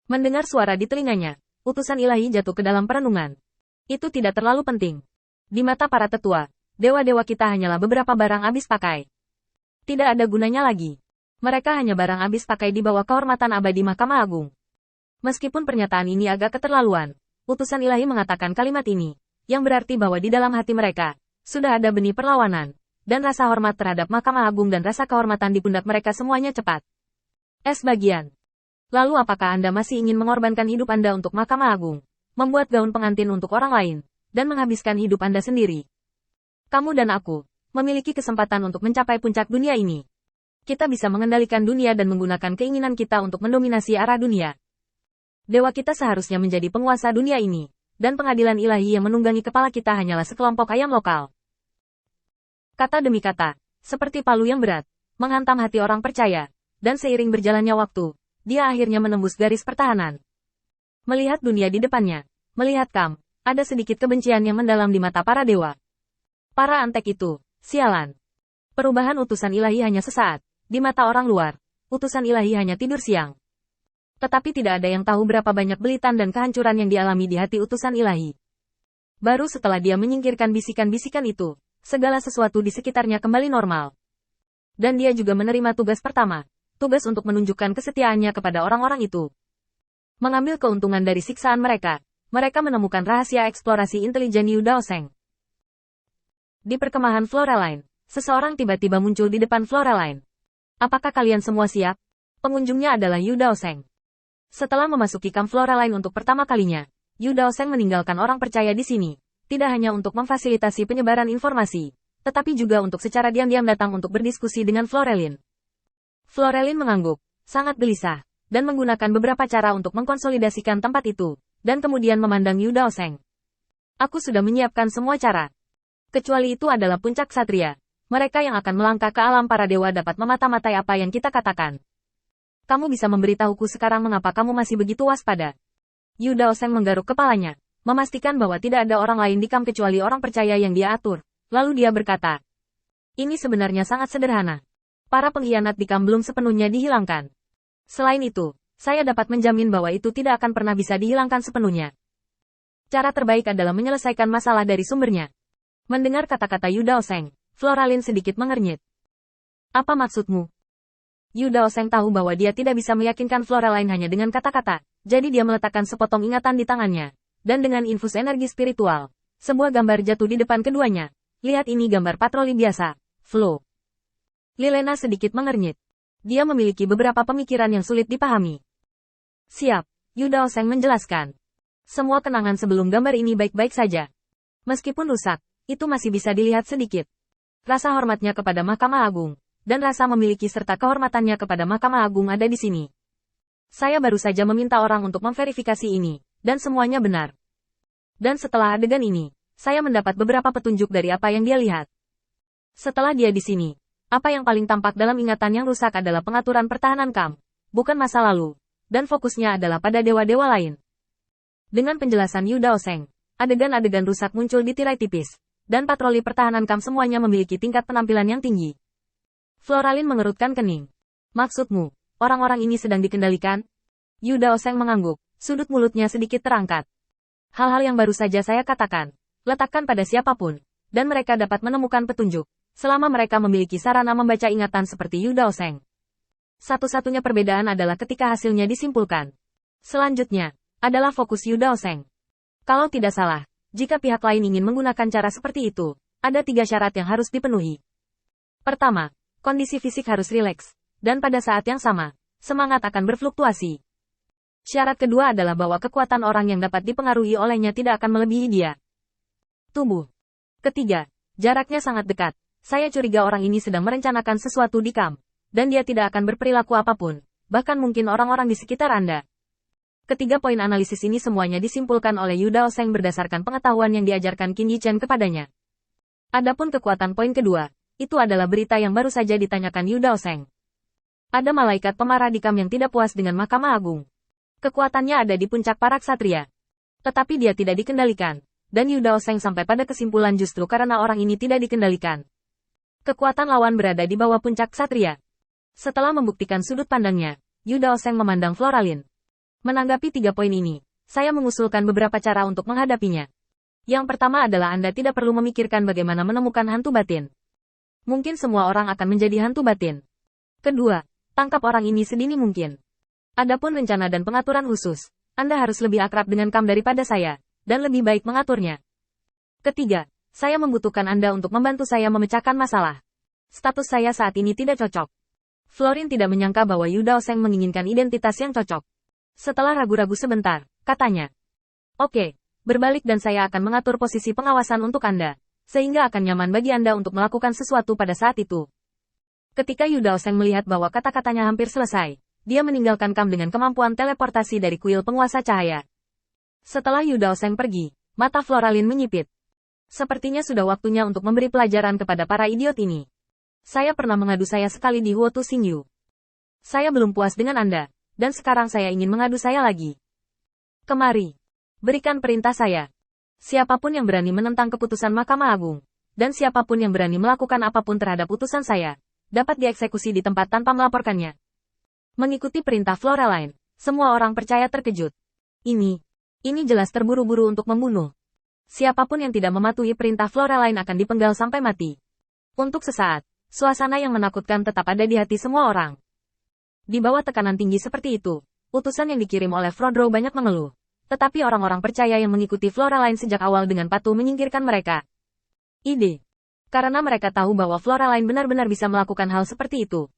Mendengar suara di telinganya, utusan ilahi jatuh ke dalam perenungan. Itu tidak terlalu penting. Di mata para tetua, dewa-dewa kita hanyalah beberapa barang habis pakai. Tidak ada gunanya lagi. Mereka hanya barang habis pakai di bawah kehormatan abadi Mahkamah Agung. Meskipun pernyataan ini agak keterlaluan, utusan ilahi mengatakan kalimat ini, yang berarti bahwa di dalam hati mereka, sudah ada benih perlawanan, dan rasa hormat terhadap Mahkamah Agung dan rasa kehormatan di pundak mereka semuanya cepat. Bagian. Lalu apakah Anda masih ingin mengorbankan hidup Anda untuk Mahkamah Agung, membuat gaun pengantin untuk orang lain, dan menghabiskan hidup Anda sendiri? Kamu dan aku, memiliki kesempatan untuk mencapai puncak dunia ini. Kita bisa mengendalikan dunia dan menggunakan keinginan kita untuk mendominasi arah dunia. Dewa kita seharusnya menjadi penguasa dunia ini, dan pengadilan ilahi yang menunggangi kepala kita hanyalah sekelompok ayam lokal. Kata demi kata, seperti palu yang berat, menghantam hati orang percaya, dan seiring berjalannya waktu, dia akhirnya menembus garis pertahanan. Melihat dunia di depannya, melihat Kam, ada sedikit kebencian yang mendalam di mata para dewa. Para antek itu, sialan. Perubahan utusan ilahi hanya sesaat, di mata orang luar, utusan ilahi hanya tidur siang. Tetapi tidak ada yang tahu berapa banyak belitan dan kehancuran yang dialami di hati utusan ilahi. Baru setelah dia menyingkirkan bisikan-bisikan itu, segala sesuatu di sekitarnya kembali normal. Dan dia juga menerima tugas pertama, tugas untuk menunjukkan kesetiaannya kepada orang-orang itu. Mengambil keuntungan dari siksaan mereka, mereka menemukan rahasia eksplorasi intelijen Yu Daoseng. Di perkemahan Floraline, seseorang tiba-tiba muncul di depan Floraline. Apakah kalian semua siap? Pengunjungnya adalah Yu Daoseng. Setelah memasuki kamp Floraline untuk pertama kalinya, Yu Daoseng meninggalkan orang percaya di sini, tidak hanya untuk memfasilitasi penyebaran informasi, tetapi juga untuk secara diam-diam datang untuk berdiskusi dengan Florelin. Florelin mengangguk, sangat gelisah, dan menggunakan beberapa cara untuk mengkonsolidasikan tempat itu, dan kemudian memandang Yu Daoseng. Aku sudah menyiapkan semua cara. Kecuali itu adalah puncak satria. Mereka yang akan melangkah ke alam para dewa dapat memata-matai apa yang kita katakan. Kamu bisa memberitahuku sekarang mengapa kamu masih begitu waspada? Yu Daoseng menggaruk kepalanya, memastikan bahwa tidak ada orang lain di kamp kecuali orang percaya yang dia atur. Lalu dia berkata, ini sebenarnya sangat sederhana. Para pengkhianat di kamp belum sepenuhnya dihilangkan. Selain itu, saya dapat menjamin bahwa itu tidak akan pernah bisa dihilangkan sepenuhnya. Cara terbaik adalah menyelesaikan masalah dari sumbernya. Mendengar kata-kata Yu Daoseng, Floralin sedikit mengernyit. Apa maksudmu? Yu Daoseng tahu bahwa dia tidak bisa meyakinkan Floraline hanya dengan kata-kata, jadi dia meletakkan sepotong ingatan di tangannya. Dan dengan infus energi spiritual, sebuah gambar jatuh di depan keduanya. Lihat ini gambar patroli biasa, Flo. Lilena sedikit mengernyit. Dia memiliki beberapa pemikiran yang sulit dipahami. Siap, Yu Daoseng menjelaskan. Semua kenangan sebelum gambar ini baik-baik saja. Meskipun rusak, itu masih bisa dilihat sedikit. Rasa hormatnya kepada Mahkamah Agung, dan rasa memiliki serta kehormatannya kepada Mahkamah Agung ada di sini. Saya baru saja meminta orang untuk memverifikasi ini, dan semuanya benar. Dan setelah adegan ini, saya mendapat beberapa petunjuk dari apa yang dia lihat. Setelah dia di sini, apa yang paling tampak dalam ingatan yang rusak adalah pengaturan pertahanan kamp, bukan masa lalu, dan fokusnya adalah pada dewa-dewa lain. Dengan penjelasan Yu Daoseng, adegan-adegan rusak muncul di tirai tipis, dan patroli pertahanan kamp semuanya memiliki tingkat penampilan yang tinggi. Floralin mengerutkan kening. Maksudmu, orang-orang ini sedang dikendalikan? Yu Daoseng mengangguk, sudut mulutnya sedikit terangkat. Hal-hal yang baru saja saya katakan, letakkan pada siapapun, dan mereka dapat menemukan petunjuk, selama mereka memiliki sarana membaca ingatan seperti Yu Daoseng. Satu-satunya perbedaan adalah ketika hasilnya disimpulkan. Selanjutnya, adalah fokus Yu Daoseng. Kalau tidak salah, jika pihak lain ingin menggunakan cara seperti itu, ada 3 syarat yang harus dipenuhi. Pertama, kondisi fisik harus rileks, dan pada saat yang sama, semangat akan berfluktuasi. Syarat kedua adalah bahwa kekuatan orang yang dapat dipengaruhi olehnya tidak akan melebihi dia. Tubuh. Ketiga, jaraknya sangat dekat. Saya curiga orang ini sedang merencanakan sesuatu di kamp, dan dia tidak akan berperilaku apapun, bahkan mungkin orang-orang di sekitar Anda. Ketiga poin analisis ini semuanya disimpulkan oleh Yu Daoseng berdasarkan pengetahuan yang diajarkan Qin Yichen kepadanya. Adapun kekuatan poin kedua, itu adalah berita yang baru saja ditanyakan Yu Daoseng. Ada malaikat pemarah di kamp yang tidak puas dengan Mahkamah Agung. Kekuatannya ada di puncak para ksatria. Tetapi dia tidak dikendalikan, dan Yu Daoseng sampai pada kesimpulan justru karena orang ini tidak dikendalikan. Kekuatan lawan berada di bawah puncak ksatria. Setelah membuktikan sudut pandangnya, Yu Daoseng memandang Floralin. Menanggapi 3 poin ini, saya mengusulkan beberapa cara untuk menghadapinya. Yang pertama adalah Anda tidak perlu memikirkan bagaimana menemukan hantu batin. Mungkin semua orang akan menjadi hantu batin. Kedua, tangkap orang ini sedini mungkin. Adapun rencana dan pengaturan khusus, Anda harus lebih akrab dengan Kam daripada saya, dan lebih baik mengaturnya. Ketiga, saya membutuhkan Anda untuk membantu saya memecahkan masalah. Status saya saat ini tidak cocok. Florin tidak menyangka bahwa Yu Daoseng menginginkan identitas yang cocok. Setelah ragu-ragu sebentar, katanya, "Oke, berbalik dan saya akan mengatur posisi pengawasan untuk Anda, sehingga akan nyaman bagi Anda untuk melakukan sesuatu pada saat itu." Ketika Yu Daoseng melihat bahwa kata-katanya hampir selesai, dia meninggalkan Kam dengan kemampuan teleportasi dari kuil penguasa cahaya. Setelah Yu Daoseng pergi, mata Floralin menyipit. Sepertinya sudah waktunya untuk memberi pelajaran kepada para idiot ini. Saya pernah mengadu saya sekali di Huotu Xingyu. Saya belum puas dengan Anda, dan sekarang saya ingin mengadu saya lagi. Kemari. Berikan perintah saya. Siapapun yang berani menentang keputusan Mahkamah Agung, dan siapapun yang berani melakukan apapun terhadap utusan saya, dapat dieksekusi di tempat tanpa melaporkannya. Mengikuti perintah Floraline, semua orang percaya terkejut. Ini jelas terburu-buru untuk membunuh. Siapapun yang tidak mematuhi perintah Floraline akan dipenggal sampai mati. Untuk sesaat, suasana yang menakutkan tetap ada di hati semua orang. Di bawah tekanan tinggi seperti itu, utusan yang dikirim oleh Frodro banyak mengeluh. Tetapi orang-orang percaya yang mengikuti Floraline sejak awal dengan patuh menyingkirkan mereka. Karena mereka tahu bahwa Floraline benar-benar bisa melakukan hal seperti itu.